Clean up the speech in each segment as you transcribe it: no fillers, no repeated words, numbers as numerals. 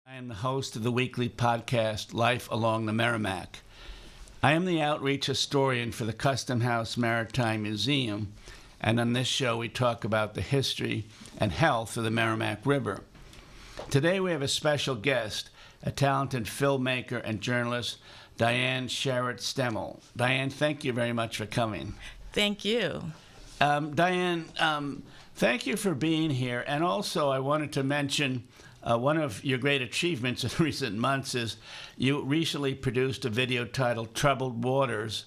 I am the host of the weekly podcast, Life Along the Merrimack. I am the outreach historian for the Custom House Maritime Museum, and on this show we talk about the history and health of the Merrimack River. Today we have a special guest, a talented filmmaker and journalist, Dianne Sherrat Steimel. Dianne, thank you very much for coming. Thank you. Dianne, thank you for being here, and also I wanted to mention one of your great achievements in recent months is you recently produced a video titled Troubled Waters.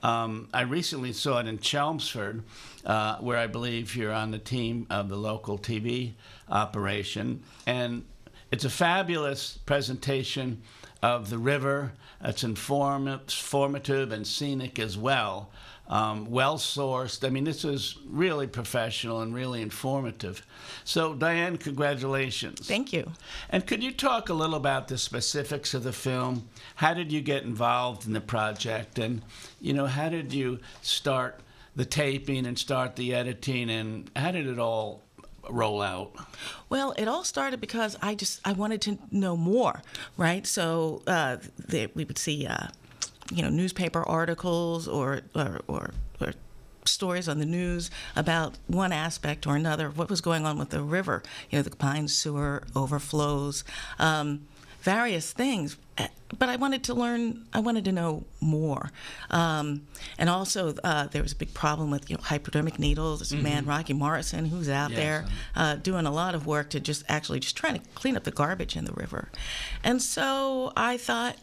I recently saw it in Chelmsford, where I believe you're on the team of the local TV operation. And it's a fabulous presentation of the river. It's informative and scenic as well. Well-sourced. I mean, this is really professional and really informative. So, Dianne, congratulations. Thank you. And could you talk a little about the specifics of the film? How did you get involved in the project? And, how did you start the taping and start the editing? And how did it all roll out? Well, it all started because I wanted to know more, right? So we would see newspaper articles or stories on the news about one aspect or another of what was going on with the river, the combined sewer overflows, various things. But I wanted to know more. And also there was a big problem with hypodermic needles. This man, Marcin, who's out there doing a lot of work to just trying to clean up the garbage in the river. And so I thought,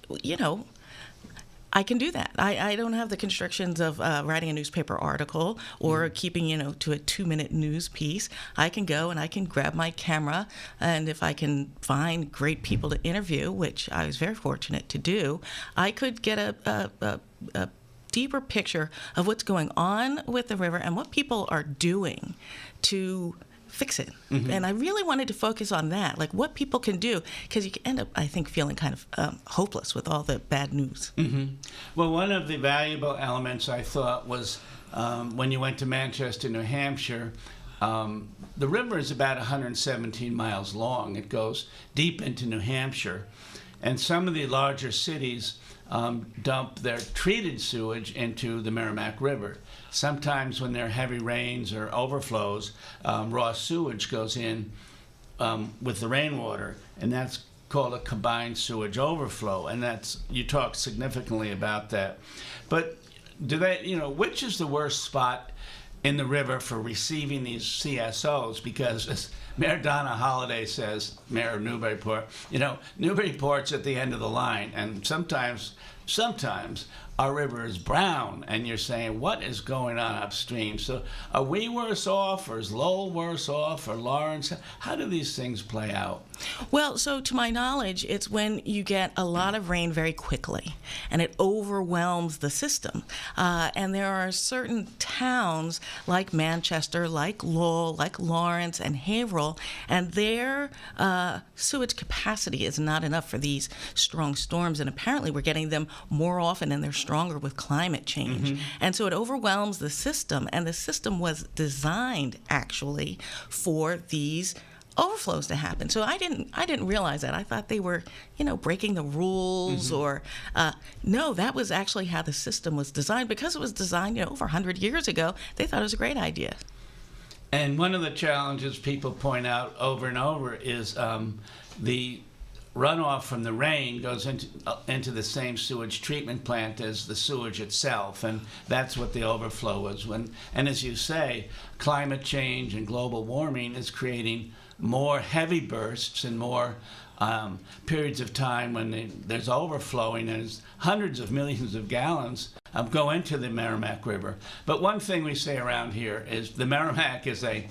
I can do that. I don't have the constrictions of writing a newspaper article or keeping, to a 2-minute news piece. I can go and I can grab my camera, and if I can find great people to interview, which I was very fortunate to do, I could get a deeper picture of what's going on with the river and what people are doing to fix it. And I really wanted to focus on that, like what people can do, because you can end up, I think, feeling kind of hopeless with all the bad news. Well, one of the valuable elements I thought was when you went to Manchester, New Hampshire, the river is about 117 miles long. It goes deep into New Hampshire, and some of the larger cities dump their treated sewage into the Merrimack River. Sometimes when there are heavy rains or overflows, raw sewage goes in with the rainwater, and that's called a combined sewage overflow, and you talk significantly about that. But do they, which is the worst spot in the river for receiving these CSOs? Because as Mayor Donna Holliday says, Mayor of Newburyport, Newburyport's at the end of the line, and sometimes our river is brown, and you're saying, what is going on upstream? So are we worse off, or is Lowell worse off, or Lawrence? How do these things play out? Well, so to my knowledge, it's when you get a lot of rain very quickly, and it overwhelms the system. And there are certain towns like Manchester, like Lowell, like Lawrence, and Haverhill, and their sewage capacity is not enough for these strong storms, and apparently we're getting them more often, and they're stronger with climate change. And so it overwhelms the system, and the system was designed actually for these overflows to happen. So I didn't realize that. I thought they were, breaking the rules or no, that was actually how the system was designed. Because it was designed, over 100 years ago, they thought it was a great idea. And one of the challenges people point out over and over is the runoff from the rain goes into the same sewage treatment plant as the sewage itself, and that's what the overflow was. And as you say, climate change and global warming is creating more heavy bursts and more periods of time when there's overflowing, and hundreds of millions of gallons go into the Merrimack River. But one thing we say around here is the Merrimack is a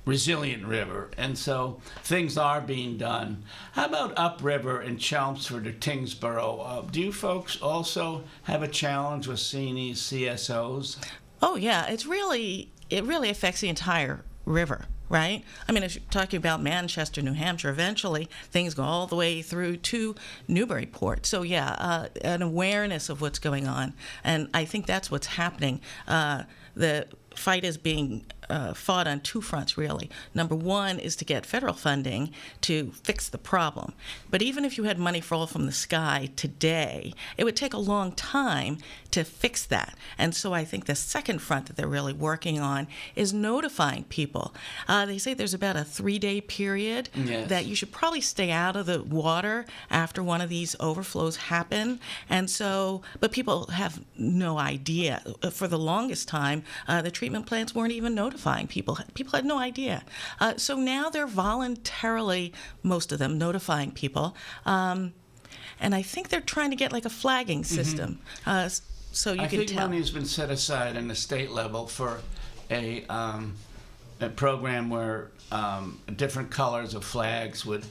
resilient river, and so things are being done. How about upriver in Chelmsford or Tingsboro? Do you folks also have a challenge with seeing these CSOs? Oh yeah, it really affects the entire river. Right? I mean, if you're talking about Manchester, New Hampshire, eventually things go all the way through to Newburyport. So yeah, an awareness of what's going on, and I think that's what's happening. The fight is being fought on two fronts, really. Number one is to get federal funding to fix the problem. But even if you had money fall from the sky today, it would take a long time to fix that. And so I think the second front that they're really working on is notifying people. They say there's about a 3-day period that you should probably stay out of the water after one of these overflows happen. And so, but people have no idea. For the longest time, the treatment plants weren't even notifying people. People had no idea. So now they're voluntarily, most of them, notifying people. And I think they're trying to get like a flagging system. So you can tell. I think money's been set aside in the state level for a program where different colors of flags would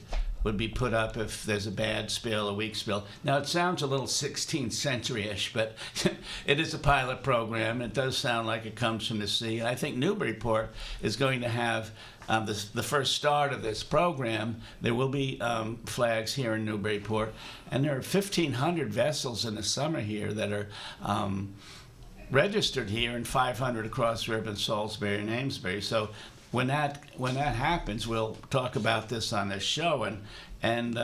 be put up if there's a bad spill, a weak spill. Now, it sounds a little 16th century-ish, but it is a pilot program. It does sound like it comes from the sea. And I think Newburyport is going to have the first start of this program. There will be flags here in Newburyport, and there are 1,500 vessels in the summer here that are registered here, and 500 across the river in Salisbury and Amesbury. So when that happens, we'll talk about this on this show and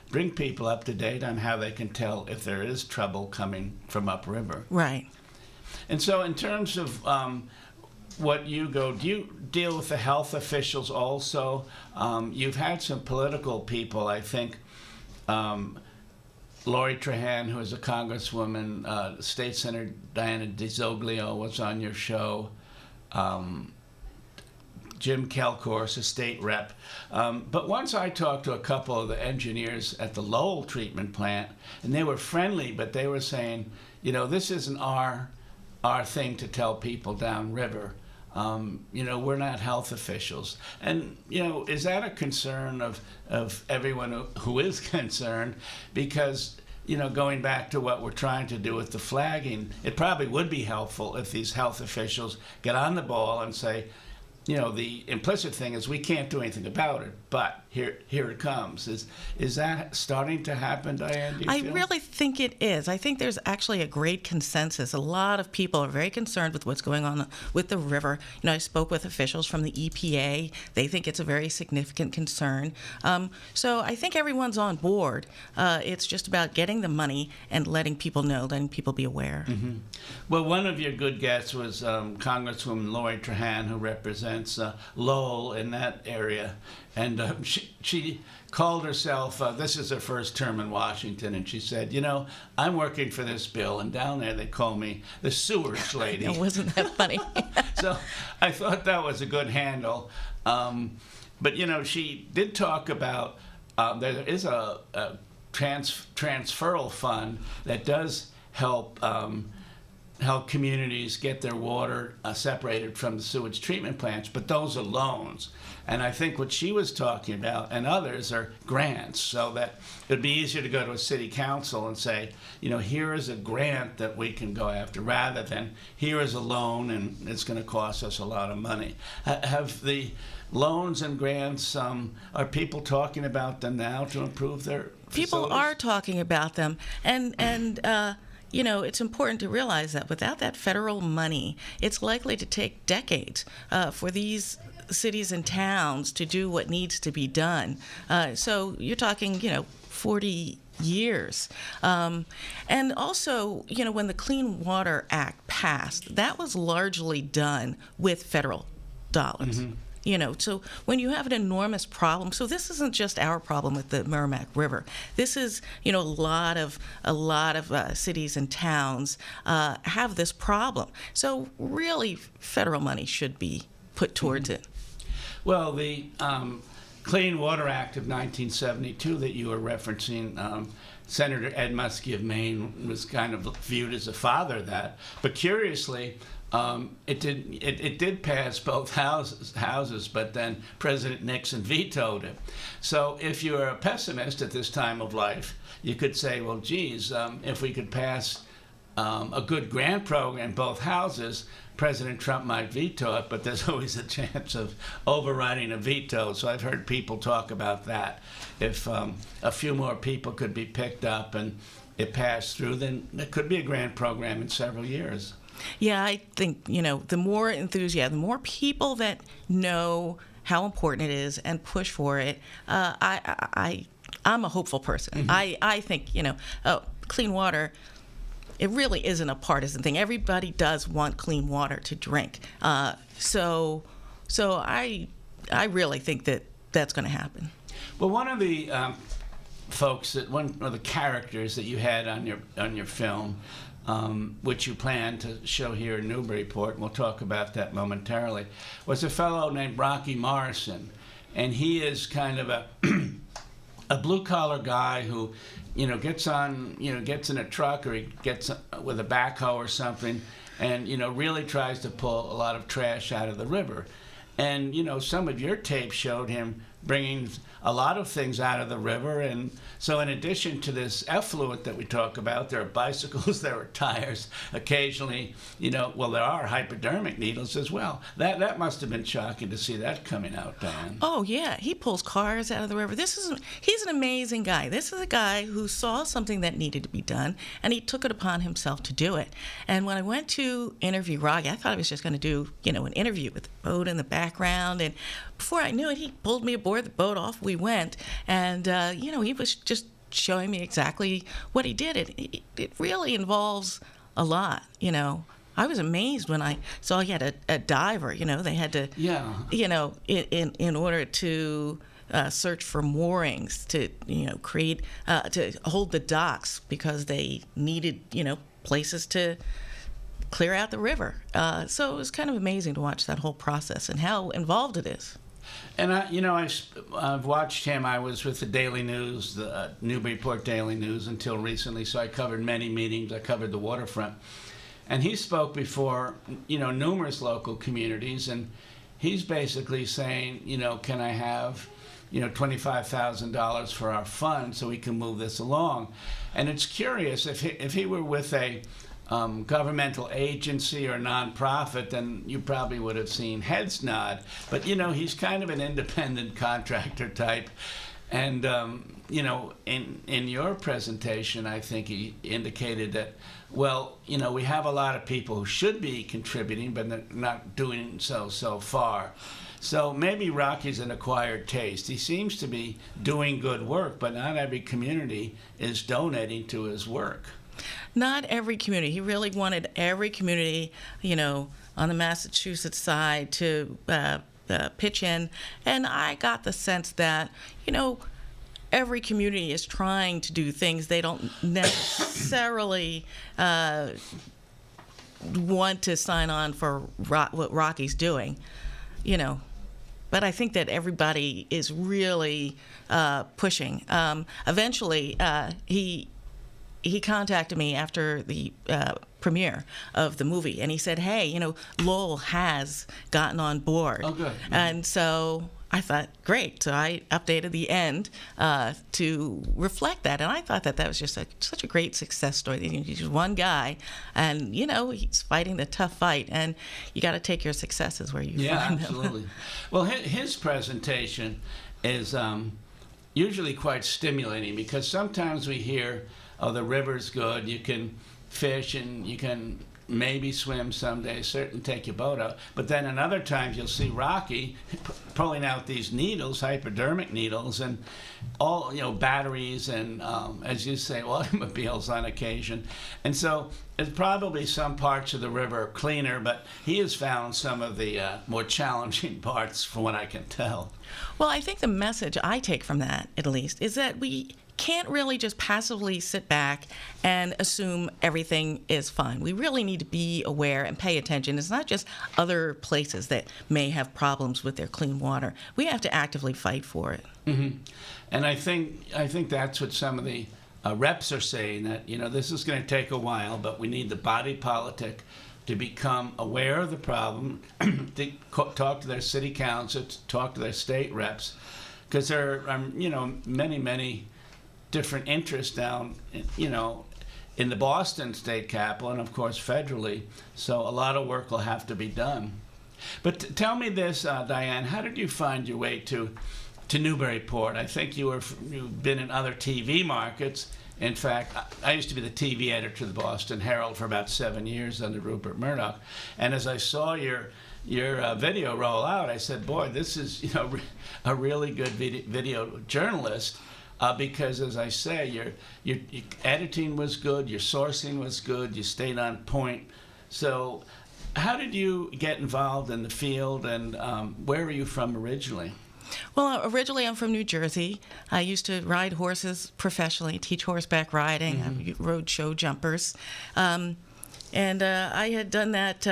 bring people up to date on how they can tell if there is trouble coming from upriver. Right. And so in terms of what do you deal with the health officials also? You've had some political people, I think. Lori Trahan, who is a congresswoman, State Senator Diana DiZoglio was on your show. Jim Kelcourse, a state rep. But once I talked to a couple of the engineers at the Lowell treatment plant, and they were friendly, but they were saying, this isn't our thing to tell people downriver. We're not health officials. And, is that a concern of everyone who is concerned? Because, going back to what we're trying to do with the flagging, it probably would be helpful if these health officials get on the ball and say, the implicit thing is we can't do anything about it, but here it comes. Is that starting to happen, Diane? Do you feel? I really think it is. I think there's actually a great consensus. A lot of people are very concerned with what's going on with the river. I spoke with officials from the EPA. They think it's a very significant concern. So I think everyone's on board. It's just about getting the money and letting people know, letting people be aware. Mm-hmm. Well, one of your good guests was Congresswoman Lori Trahan, who represents Lowell in that area. And she called herself, this is her first term in Washington, and she said, I'm working for this bill, and down there they call me the sewage lady. Wasn't that funny? So I thought that was a good handle. But, she did talk about, there is a transferal fund that does help communities get their water separated from the sewage treatment plants, but those are loans. And I think what she was talking about, and others, are grants, so that it would be easier to go to a city council and say, here is a grant that we can go after, rather than here is a loan and it's going to cost us a lot of money. Have the loans and grants, are people talking about them now to improve their facilities? People are talking about them, and it's important to realize that without that federal money, it's likely to take decades for these cities and towns to do what needs to be done. So you're talking, 40 years. And also, when the Clean Water Act passed, that was largely done with federal dollars. Mm-hmm. So when you have an enormous problem, so this isn't just our problem with the Merrimack River. This is, a lot of cities and towns have this problem. So really, federal money should be put towards it. Well, the Clean Water Act of 1972 that you were referencing, Senator Ed Muskie of Maine was kind of viewed as a father of that. But curiously, it did pass both houses, but then President Nixon vetoed it. So if you're a pessimist at this time of life, you could say, well, geez, if we could pass a good grant program in both houses, President Trump might veto it, but there's always a chance of overriding a veto. So I've heard people talk about that. If a few more people could be picked up and it passed through, then there could be a grant program in several years. Yeah, I think, the more enthusiasm, the more people that know how important it is and push for it, I'm a hopeful person. I think, clean water, it really isn't a partisan thing. Everybody does want clean water to drink. So I really think that that's going to happen. Well, one of the one of the characters that you had on your film, which you plan to show here in Newburyport, and we'll talk about that momentarily, was a fellow named Rocky Marcin, and he is kind of a blue-collar guy who, gets in a truck, or he gets with a backhoe or something, and really tries to pull a lot of trash out of the river. And some of your tapes showed him bringing a lot of things out of the river. And so in addition to this effluent that we talk about, there are bicycles, there are tires, occasionally, there are hypodermic needles as well. That must have been shocking to see that coming out, Dianne. Oh, yeah. He pulls cars out of the river. He's an amazing guy. This is a guy who saw something that needed to be done, and he took it upon himself to do it. And when I went to interview Rocky, I thought I was just going to do, an interview with the boat in the background. And before I knew it, he pulled me aboard the boat. Off we went, and he was just showing me exactly what he did. It really involves a lot. I was amazed when I saw he had a diver. They had to, in order to search for moorings to create to hold the docks, because they needed places to clear out the river. So it was kind of amazing to watch that whole process and how involved it is. And I've watched him. I was with the Daily News, the Newburyport Daily News, until recently, so I covered many meetings. I covered the waterfront. And he spoke before, numerous local communities, and he's basically saying, can I have, $25,000 for our fund so we can move this along? And it's curious, if he were with a governmental agency or nonprofit, then you probably would have seen heads nod. But he's kind of an independent contractor type, and in your presentation, I think he indicated that, we have a lot of people who should be contributing, but they're not doing so far. So maybe Rocky's an acquired taste. He seems to be doing good work, but not every community is donating to his work. Not every community. He really wanted every community, on the Massachusetts side to pitch in. And I got the sense that, every community is trying to do things they don't necessarily want to sign on for what Rocky's doing, But I think that everybody is really pushing. Eventually, he contacted me after the premiere of the movie, and he said, hey, Lowell has gotten on board. Oh, good. Mm-hmm. And so I thought, great. So I updated the end to reflect that, and I thought that was just such a great success story. He's one guy, and, he's fighting the tough fight, and you got to take your successes where you find them. Yeah, absolutely. Well, his presentation is usually quite stimulating, because sometimes we hear, oh, the river's good, you can fish and you can maybe swim someday, certainly take your boat out. But then in other times you'll see Rocky pulling out these needles, hypodermic needles, and all, batteries and, as you say, automobiles on occasion. And so it's probably some parts of the river are cleaner, but he has found some of the more challenging parts, from what I can tell. Well, I think the message I take from that, at least, is that we can't really just passively sit back and assume everything is fine. We really need to be aware and pay attention. It's not just other places that may have problems with their clean water. We have to actively fight for it. Mm-hmm. And I think that's what some of the reps are saying, that this is going to take a while, but we need the body politic to become aware of the problem, to talk to their city council, to talk to their state reps, because there are many different interests down, in the Boston state capitol, and of course federally. So a lot of work will have to be done. But tell me this, Dianne, how did you find your way to Newburyport? I think you've been in other TV markets, In fact, I used to be the TV editor of the Boston Herald for about 7 years under Rupert Murdoch. And as I saw your video roll out, I said, boy, this is a really good video journalist. Because, as I say, your editing was good, your sourcing was good, you stayed on point. So how did you get involved in the field, and where were you from originally? Well, originally I'm from New Jersey. I used to ride horses professionally, teach horseback riding. I rode show jumpers. And I had done that,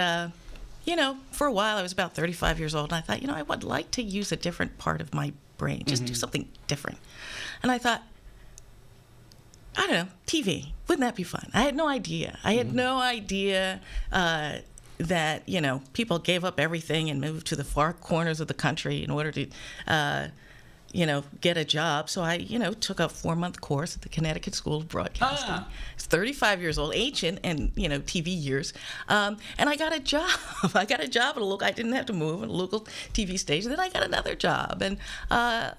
for a while. I was about 35 years old, and I thought, I would like to use a different part of my brain, just do something different. And I thought, I don't know, TV, wouldn't that be fun? I had no idea. I had no idea that, people gave up everything and moved to the far corners of the country in order to, get a job. So I, took a 4-month course at the Connecticut School of Broadcasting. I was 35 years old, ancient, and, TV years. And I got a job. I got a job at a local, I didn't have to move, at a local TV station. Then I got another job. And I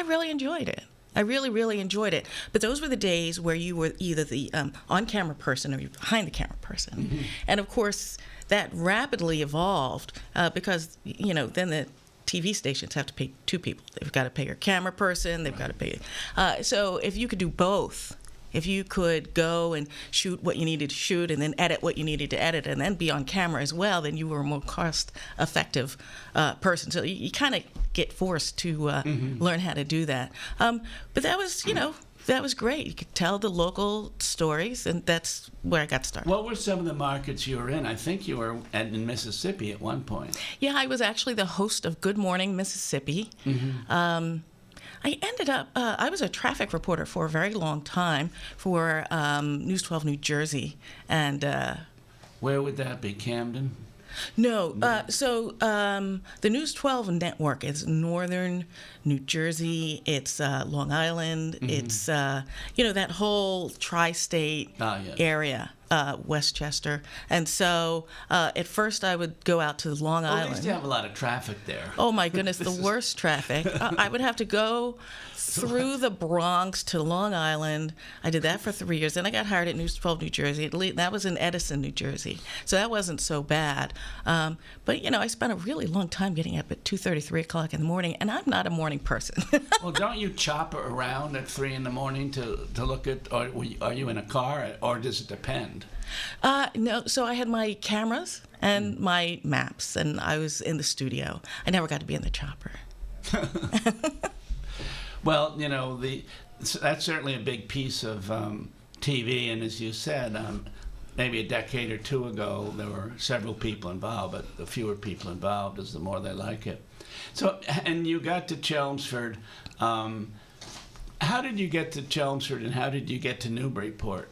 really enjoyed it. I really, really enjoyed it. But those were the days where you were either the on-camera person or you were behind the camera person. And, of course, that rapidly evolved because, then the TV stations have to pay 2 people. They've got to pay your camera person. They've got to pay. So if you could do both, if you could go and shoot what you needed to shoot and then edit what you needed to edit and then be on camera as well, then you were a more cost-effective person. So you kind of get forced to learn how to do that. But that was, that was great. You could tell the local stories, and that's where I got started. What were some of the markets you were in? I think you were in Mississippi at one point. Yeah, I was actually the host of Good Morning Mississippi. I ended up, I was a traffic reporter for a very long time for News 12 New Jersey. And where would that be, Camden? No. So the News 12 network is northern New Jersey. It's Long Island. It's, that whole tri-state area. Westchester. And so at first I would go out to Long Island. At least you have a lot of traffic there. Oh, my goodness, the worst traffic. I would have to go through the Bronx to Long Island. I did that for 3 years. Then I got hired at News 12 New Jersey. That was in Edison, New Jersey. So that wasn't so bad. But, I spent a really long time getting up at 2:30, 3 o'clock in the morning, and I'm not a morning person. Well, don't you chopper around at 3 in the morning to look at, or are you in a car, or does it depend? No, so I had my cameras and my maps, and I was in the studio. I never got to be in the chopper. Well, that's certainly a big piece of TV, and as you said, maybe a decade or two ago, there were several people involved, but the fewer people involved is the more they like it. So, and you got to Chelmsford. How did you get to Chelmsford, and how did you get to Newburyport?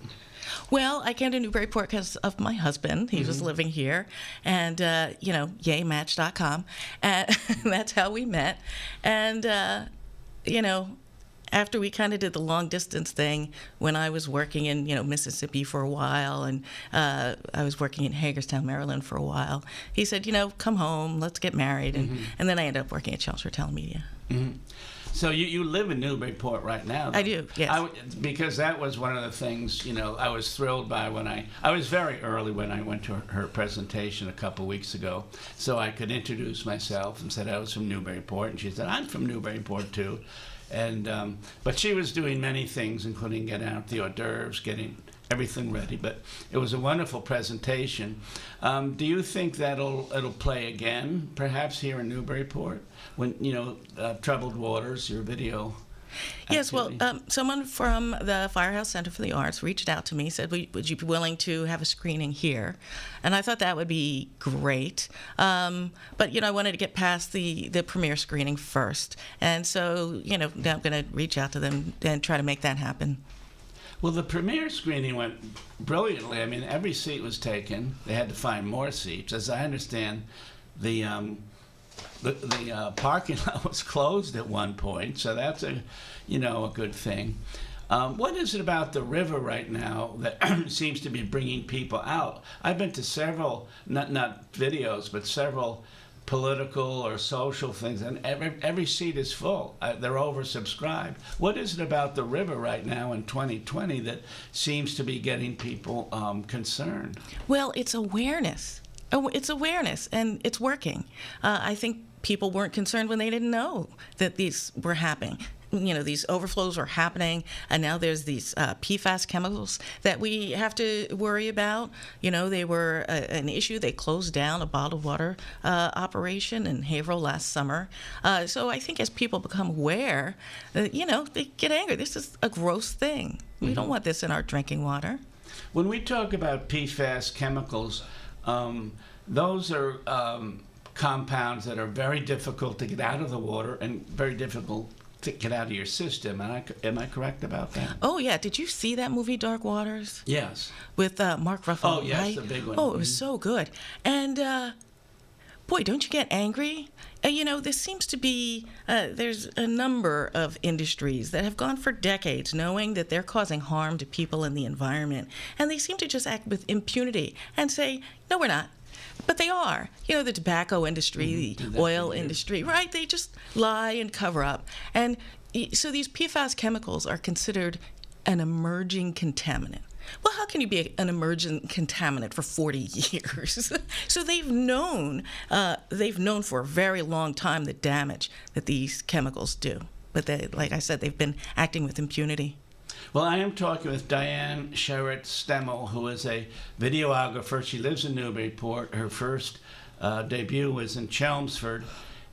Well, I came to Newburyport because of my husband. He was living here, and, yay, Match.com, and that's how we met. And, after we kind of did the long-distance thing, when I was working in, Mississippi for a while, and I was working in Hagerstown, Maryland for a while, he said, come home, let's get married. And then I ended up working at Chelmsford Telemedia. So you live in Newburyport right now, though. I do, yes. Because that was one of the things, I was thrilled by when I was very early when I went to her presentation a couple weeks ago, so I could introduce myself and said I was from Newburyport, and she said, I'm from Newburyport, too. And but she was doing many things, including getting out the hors d'oeuvres, getting everything ready. But it was a wonderful presentation. Do you think it'll play again, perhaps here in Newburyport, when Troubled Waters, your video? Yes, well, someone from the Firehouse Center for the Arts reached out to me, said, would you be willing to have a screening here? And I thought that would be great. But, I wanted to get past the premiere screening first. And so, now I'm going to reach out to them and try to make that happen. Well, the premiere screening went brilliantly. I mean, every seat was taken. They had to find more seats. As I understand, the parking lot was closed at one point, so that's a good thing. What is it about the river right now that seems to be bringing people out? I've been to several, not videos, but several political or social things, and every seat is full. They're oversubscribed. What is it about the river right now in 2020 that seems to be getting people concerned? Well, it's awareness. Oh, it's awareness, and it's working. I think people weren't concerned when they didn't know that these were happening. These overflows are happening, and now there's these PFAS chemicals that we have to worry about. They were an issue. They closed down a bottled water operation in Haverhill last summer. So I think as people become aware, they get angry. This is a gross thing. We don't want this in our drinking water. When we talk about PFAS chemicals, those are compounds that are very difficult to get out of the water and very difficult to get out of your system. Am I correct about that? Oh, yeah. Did you see that movie, Dark Waters? Yes. With Mark Ruffalo, Oh, yes, right? the big one. Oh, it was so good. And, boy, don't you get angry? This seems to be, there's a number of industries that have gone for decades knowing that they're causing harm to people and the environment. And they seem to just act with impunity and say, no, we're not. But they are. The tobacco industry, the oil industry, right? They just lie and cover up. And so these PFAS chemicals are considered an emerging contaminant. Well, how can you be an emergent contaminant for 40 years? So they've known for a very long time the damage that these chemicals do. But like I said, they've been acting with impunity. Well, I am talking with Dianne Sherrat Steimel, who is a videographer. She lives in Newburyport. Her first debut was in Chelmsford.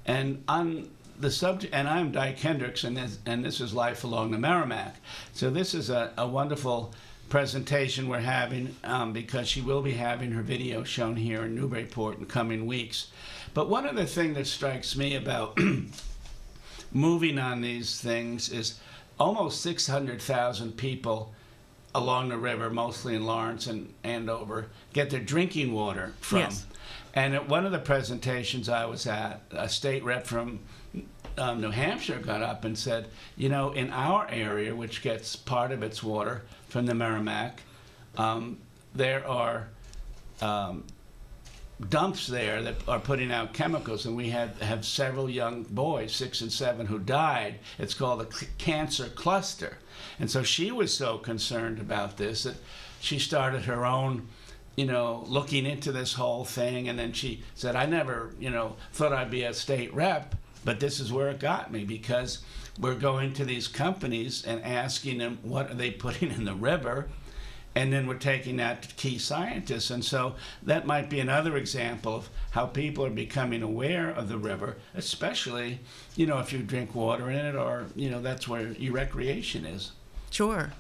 And on the subject, and I'm Dyke Hendrickson, and this is Life Along the Merrimack. So this is a wonderful presentation we're having because she will be having her video shown here in Newburyport in coming weeks. But one of the things that strikes me about moving on these things is almost 600,000 people along the river, mostly in Lawrence and Andover, get their drinking water from. Yes. And at one of the presentations I was at, a state rep from New Hampshire got up and said, in our area, which gets part of its water from the Merrimack, there are dumps there that are putting out chemicals, and we have several young boys, 6 and 7, who died. It's called a cancer cluster. And so she was so concerned about this that she started her own, looking into this whole thing. And then she said, I never, thought I'd be a state rep, but this is where it got me, because we're going to these companies and asking them what are they putting in the river, and then we're taking that to key scientists. And so that might be another example of how people are becoming aware of the river, especially, if you drink water in it, or, that's where your recreation is. Sure.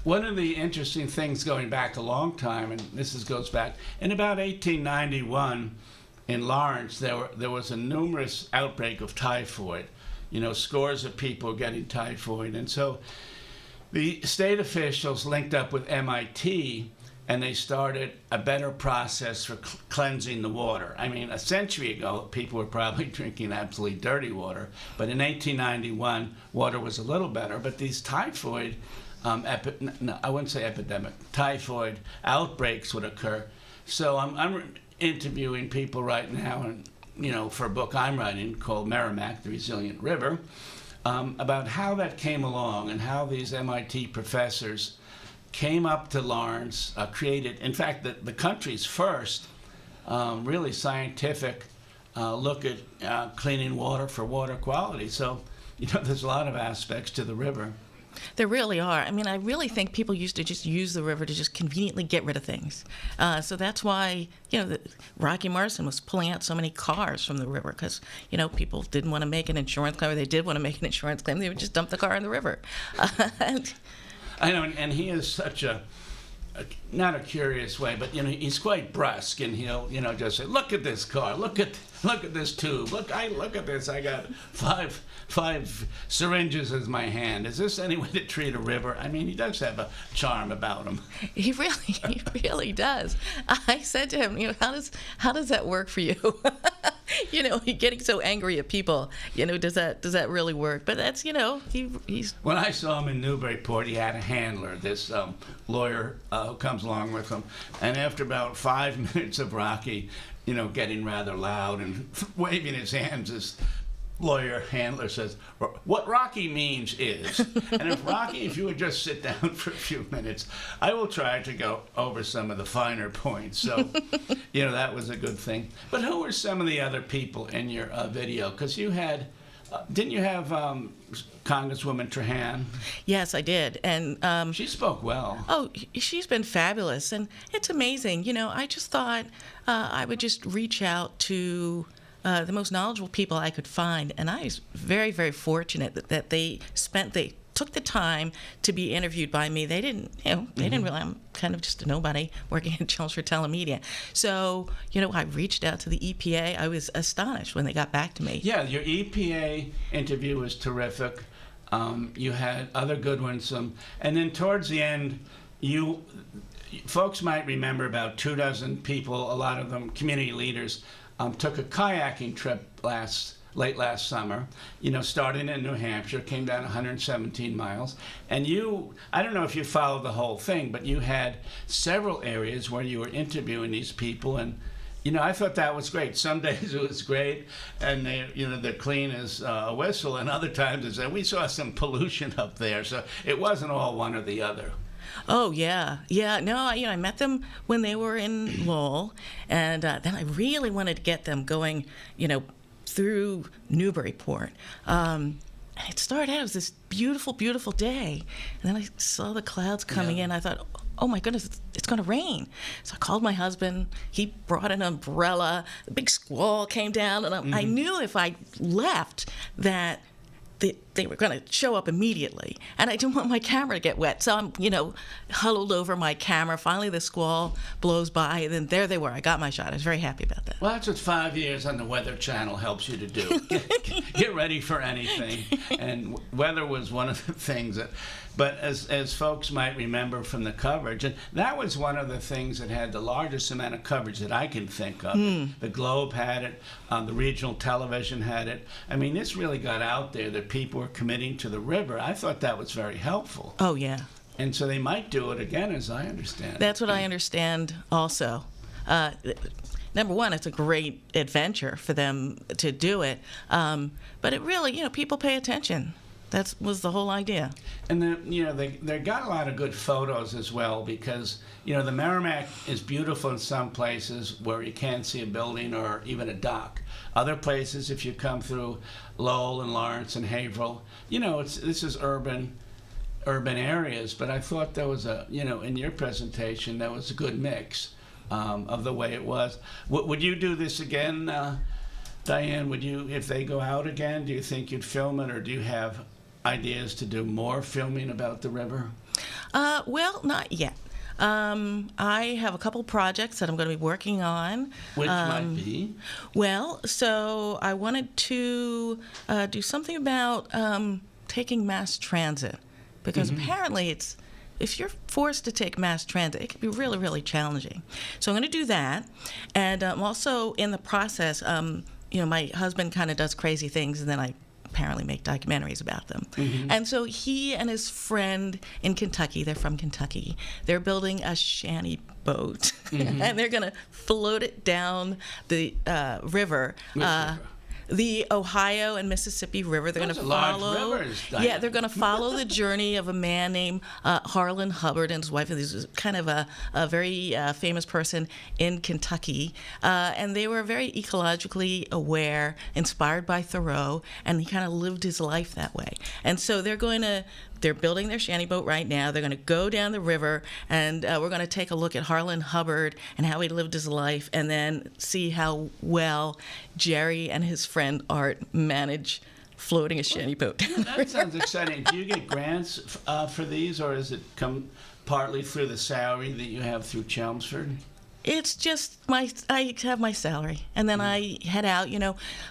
One of the interesting things going back a long time, and this goes back, in about 1891 in Lawrence, there was a numerous outbreak of typhoid. Scores of people getting typhoid. And so the state officials linked up with MIT, and they started a better process for cleansing the water. I mean, a century ago, people were probably drinking absolutely dirty water, but in 1891, water was a little better. But these typhoid, I wouldn't say epidemic, typhoid outbreaks would occur. So I'm interviewing people right now, and for a book I'm writing called Merrimack, the Resilient River, about how that came along and how these MIT professors came up to Lawrence, created, in fact, the country's first really scientific look at cleaning water for water quality. So, there's a lot of aspects to the river. There really are. I mean, I really think people used to just use the river to just conveniently get rid of things. So that's why, Rocky Marcin was pulling out so many cars from the river because, people didn't want to make an insurance claim, or they did want to make an insurance claim. They would just dump the car in the river. I know, and he is such not a curious way, but he's quite brusque, and he'll just say, "Look at this car, look at this tube, look at this. I got five syringes in my hand. Is this any way to treat a river?" I mean, he does have a charm about him. He really does. I said to him, how does that work for you? Getting so angry at people, does that really work? But that's, he's... When I saw him in Newburyport, he had a handler, this lawyer who comes along with him. And after about 5 minutes of Rocky, getting rather loud and waving his hands as lawyer handler says, what Rocky means is, and if you would just sit down for a few minutes, I will try to go over some of the finer points. So, that was a good thing. But who were some of the other people in your video? Because you had, didn't you have Congresswoman Trahan? Yes, I did. And she spoke well. Oh, she's been fabulous. And it's amazing. I just thought I would just reach out to the most knowledgeable people I could find, and I was very, very fortunate that they took the time to be interviewed by me. They didn't, they didn't realize I'm kind of just a nobody working at Chelmsford Telemedia. So, I reached out to the EPA. I was astonished when they got back to me. Yeah, your EPA interview was terrific. You had other good ones, and then towards the end, folks might remember about 24 people, a lot of them community leaders, took a kayaking trip late last summer, starting in New Hampshire, came down 117 miles. And I don't know if you followed the whole thing, but you had several areas where you were interviewing these people. And, I thought that was great. Some days it was great, and they're clean as a whistle. And other times it said, we saw some pollution up there. So it wasn't all one or the other. Oh, yeah. No, I met them when they were in Lowell, and then I really wanted to get them going, through Newburyport. And it started out as this beautiful, beautiful day, and then I saw the clouds coming in. I thought, oh my goodness, it's going to rain. So I called my husband. He brought an umbrella. The big squall came down, and I knew if I left that they were going to show up immediately, and I didn't want my camera to get wet, so I'm huddled over my camera. Finally the squall blows by, and then there they were. I got my shot. I was very happy about that. Well, that's what 5 years on the Weather Channel helps you to do. Get ready for anything. And weather was one of the things but as folks might remember from the coverage, and that was one of the things that had the largest amount of coverage that I can think of. The Globe had it, the regional television had it. I mean, this really got out there that people were committing to the river. I thought that was very helpful. Oh, yeah. And so they might do it again, as I understand. That's what I understand also. Number one, it's a great adventure for them to do it. But it really, people pay attention. That was the whole idea. And they got a lot of good photos as well, because the Merrimack is beautiful in some places where you can't see a building or even a dock. Other places, if you come through Lowell and Lawrence and Haverhill, this is urban areas. But I thought there was in your presentation, there was a good mix of the way it was. Would you do this again, Dianne? Would you, if they go out again, do you think you'd film it, or do you have ideas to do more filming about the river? Well, not yet. I have a couple projects that I'm going to be working on. Which might be? Well, so I wanted to do something about taking mass transit, because apparently if you're forced to take mass transit, it can be really, really challenging. So I'm going to do that. And I'm also in the process, my husband kind of does crazy things, and then I apparently make documentaries about them. And so he and his friend in Kentucky, they're from Kentucky, they're building a shanty boat, and they're going to float it down the river. The Ohio and Mississippi River. They're going to follow. Yeah, they're going to follow the journey of a man named Harlan Hubbard and his wife. And this was kind of a very famous person in Kentucky, and they were very ecologically aware, inspired by Thoreau, and he kind of lived his life that way. And so they're building their shanty boat right now. They're going to go down the river, and we're going to take a look at Harlan Hubbard and how he lived his life, and then see how well Jerry and his friend Art manage floating a shanty boat. That sounds exciting. Do you get grants for these, or does it come partly through the salary that you have through Chelmsford? It's just I have my salary, and then I head out.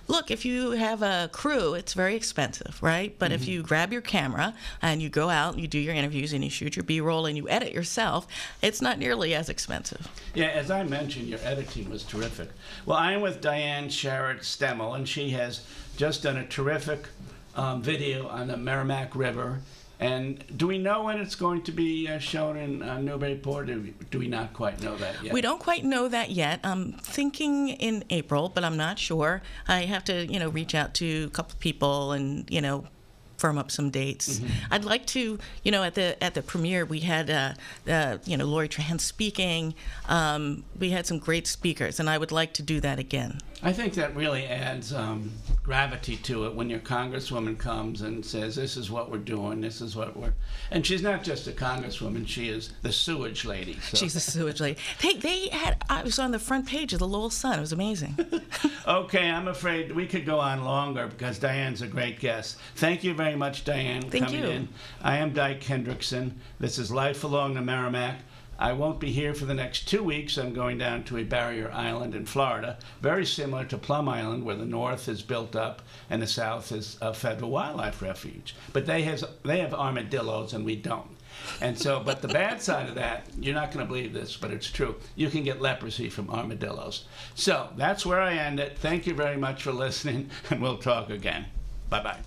Look, if you have a crew, it's very expensive, right? But if you grab your camera and you go out and you do your interviews and you shoot your B-roll and you edit yourself, it's not nearly as expensive. Yeah, as I mentioned, your editing was terrific. Well, I am with Dianne Sherrat Steimel, and she has just done a terrific video on the Merrimack River And do we know when it's going to be shown in Newburyport? Or do we not quite know that yet? We don't quite know that yet. I'm thinking in April, but I'm not sure. I have to, reach out to a couple people and, firm up some dates. Mm-hmm. I'd like to, at the premiere, we had, Lori Trans speaking. We had some great speakers, and I would like to do that again. I think that really adds gravity to it when your congresswoman comes and says, this is what we're doing, this is what we're... And she's not just a congresswoman, she is the sewage lady. So. She's the sewage lady. I was on the front page of the Lowell Sun. It was amazing. Okay, I'm afraid we could go on longer because Dianne's a great guest. Thank you very much, Dianne, Thank coming you. in. I am Dyke Hendrickson. This is Life Along the Merrimack. I won't be here for the next 2 weeks. I'm going down to a barrier island in Florida, very similar to Plum Island, where the north is built up and the south is a federal wildlife refuge. But they have armadillos and we don't. And so, but the bad side of that, you're not going to believe this, but it's true. You can get leprosy from armadillos. So that's where I end it. Thank you very much for listening, and we'll talk again. Bye-bye.